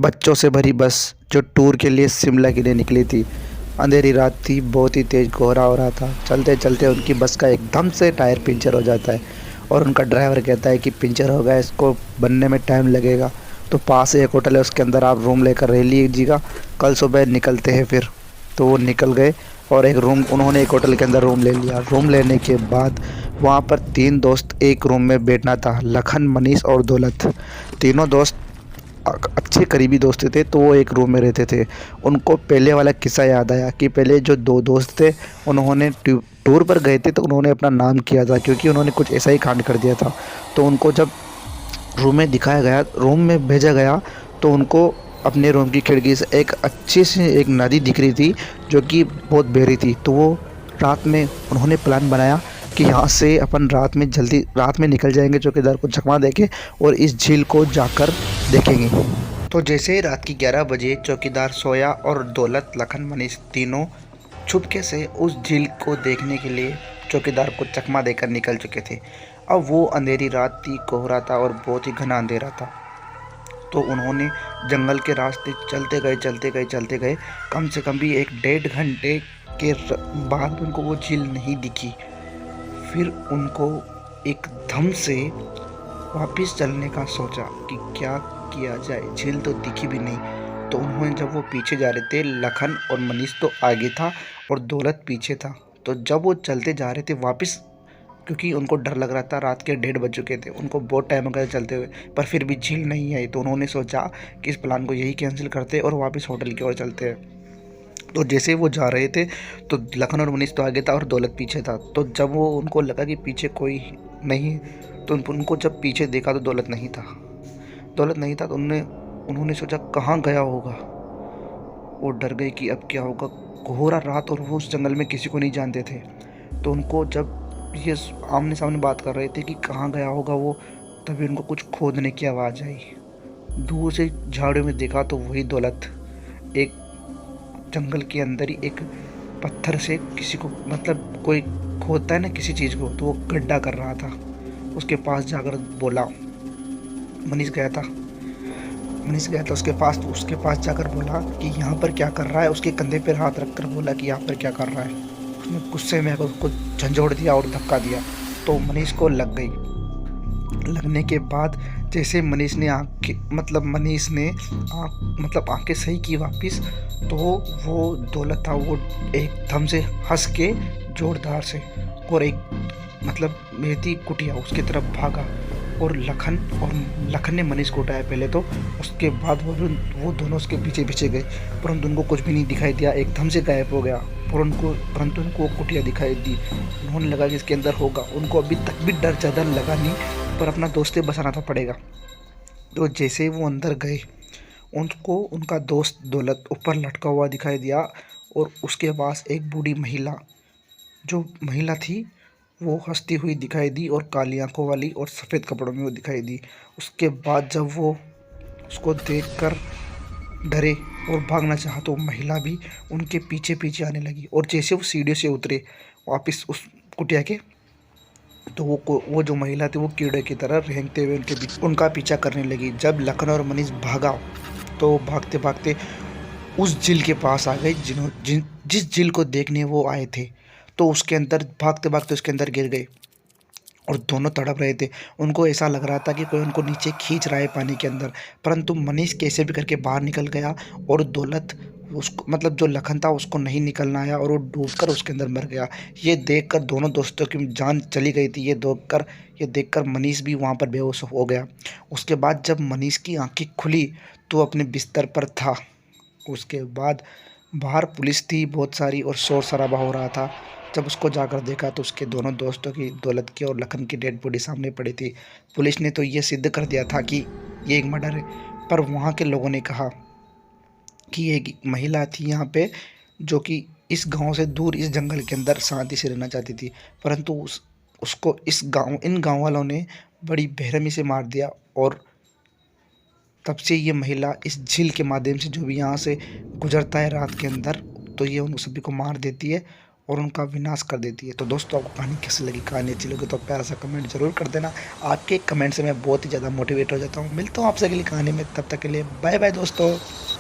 बच्चों से भरी बस जो टूर के लिए शिमला के लिए निकली थी। अंधेरी रात थी, बहुत ही तेज़ कोहरा हो रहा था। चलते चलते उनकी बस का एकदम से टायर पंचर हो जाता है और उनका ड्राइवर कहता है कि पंचर हो गया, इसको बनने में टाइम लगेगा। तो पास से एक होटल है, उसके अंदर आप रूम लेकर रह लीजिएगा, कल सुबह निकलते हैं फिर। तो वो निकल गए और एक रूम उन्होंने एक होटल के अंदर रूम ले लिया। रूम लेने के बाद वहाँ पर तीन दोस्त एक रूम में बैठना था, लखन, मनीष और दौलत। तीनों दोस्त अच्छे करीबी दोस्त थे, तो वो एक रूम में रहते थे। उनको पहले वाला किस्सा याद आया कि पहले जो दो दोस्त थे उन्होंने टूर पर गए थे, तो उन्होंने अपना नाम किया था क्योंकि उन्होंने कुछ ऐसा ही कांड कर दिया था। तो उनको जब रूम में दिखाया गया, रूम में भेजा गया, तो उनको अपने रूम की खिड़की से एक अच्छी सी एक नदी दिख रही थी जो कि बहुत गहरी थी। तो वो रात में उन्होंने प्लान बनाया कि यहाँ से अपन रात में निकल जाएंगे, चौकीदार को चकमा देके, और इस झील को जाकर देखेंगे। तो जैसे ही रात की 11 बजे चौकीदार सोया और दौलत, लखन, मनीष तीनों चुपके से उस झील को देखने के लिए चौकीदार को चकमा देकर निकल चुके थे। अब वो अंधेरी रात थी, कोहरा था और बहुत ही घना अंधेरा था। तो उन्होंने जंगल के रास्ते चलते गए, कम से कम भी 1 डेढ़ घंटे के बाद उनको वो झील नहीं दिखी। फिर उनको एकदम से वापस चलने का सोचा कि क्या किया जाए, झील तो दिखी भी नहीं। तो उन्होंने जब वो पीछे जा रहे थे, लखन और मनीष तो आगे था और दौलत पीछे था। तो जब वो चलते जा रहे थे वापस, क्योंकि उनको डर लग रहा था, रात के 1:30 बज चुके थे, उनको बहुत टाइम हो गया चलते हुए, पर फिर भी झील नहीं आई। तो उन्होंने सोचा कि इस प्लान को यही कैंसिल करते और वापस होटल की ओर चलते हैं। तो जैसे वो जा रहे थे तो लखन और मनीष तो आगे था और दौलत पीछे था। तो जब वो उनको लगा कि पीछे कोई नहीं, तो उनको जब पीछे देखा तो दौलत नहीं था। तो उन्होंने सोचा कहाँ गया होगा। वो डर गए कि अब क्या होगा, कोहरा रात और वो उस जंगल में किसी को नहीं जानते थे। तो उनको जब ये आमने सामने बात कर रहे थे कि कहाँ गया होगा वो, तभी उनको कुछ खोदने की आवाज़ आई। दूर से झाड़ियों में देखा तो वही दौलत एक जंगल के अंदर ही एक पत्थर से किसी को, मतलब कोई खोदता है ना किसी चीज़ को, तो वो गड्ढा कर रहा था। उसके पास जाकर बोला, मनीष गया था उसके पास जाकर बोला कि यहाँ पर क्या कर रहा है। उसके कंधे पर हाथ रखकर बोला कि यहाँ पर क्या कर रहा है। उसने गुस्से में उसको झंझोड़ दिया और धक्का दिया, तो मनीष को लग गई। लगने के बाद जैसे मनीष ने आंखें सही की वापस, तो वो दौलत था, वो एकदम से हंस के जोरदार से और मेरी कुटिया उसकी तरफ भागा। और लखन ने मनीष को उठाया पहले तो, उसके बाद वो दोनों उसके पीछे पीछे गए, परंतु उनको कुछ भी नहीं दिखाई दिया, एकदम से गायब हो गया। परंतु उनको कुटिया दिखाई दी। उन्होंने लगा कि इसके अंदर होगा। उनको अभी तक भी डर ज़्यादा लगा नहीं, पर अपना दोस्त बचाना था पड़ेगा। तो जैसे वो अंदर गए, उनको उनका दोस्त दौलत ऊपर लटका हुआ दिखाई दिया और उसके पास एक बूढ़ी महिला, जो महिला थी वो हंसती हुई दिखाई दी और काली आंखों वाली और सफ़ेद कपड़ों में वो दिखाई दी। उसके बाद जब वो उसको देखकर डरे और भागना चाहा, तो महिला भी उनके पीछे पीछे आने लगी। और जैसे वो सीढ़ियों से उतरे वापस उस कुटिया के, तो वो जो महिला थी वो कीड़े की तरह रेंगते हुए उनका पीछा करने लगी। जब लखन और मनीष भागा तो भागते भागते उस झील के पास आ गए जिस झील को देखने वो आए थे। तो उसके अंदर भागते भागते उसके अंदर गिर गए और दोनों तड़प रहे थे। उनको ऐसा लग रहा था कि कोई उनको नीचे खींच रहा है पानी के अंदर, परंतु मनीष कैसे भी करके बाहर निकल गया और दौलत उसको, जो लखन था, उसको नहीं निकलना आया और वो डूबकर उसके अंदर मर गया। ये देखकर दोनों दोस्तों की जान चली गई थी। ये देखकर मनीष भी वहाँ पर बेहोश हो गया। उसके बाद जब मनीष की आंखें खुली तो अपने बिस्तर पर था। उसके बाद बाहर पुलिस थी बहुत सारी और शोर शराबा हो रहा था। जब उसको जाकर देखा तो उसके दोनों दोस्तों की, दौलत की और लखन की डेड बॉडी सामने पड़ी थी। पुलिस ने तो ये सिद्ध कर दिया था कि ये एक मर्डर है, पर वहाँ के लोगों ने कहा कि एक महिला थी यहाँ पे जो कि इस गांव से दूर इस जंगल के अंदर शांति से रहना चाहती थी, परंतु उसको इन गांव वालों ने बड़ी बेरहमी से मार दिया। और तब से ये महिला इस झील के माध्यम से जो भी यहाँ से गुजरता है रात के अंदर, तो ये उन सभी को मार देती है और उनका विनाश कर देती है। तो दोस्तों आपको कहानी कैसी लगी? कहानी अच्छी लगी तो प्यारा सा कमेंट जरूर कर देना। आपके कमेंट से मैं बहुत ही ज़्यादा मोटिवेट हो जाता हूँ। मिलता हूँ आपसे अगली कहानी में, तब तक के लिए बाय बाय दोस्तों।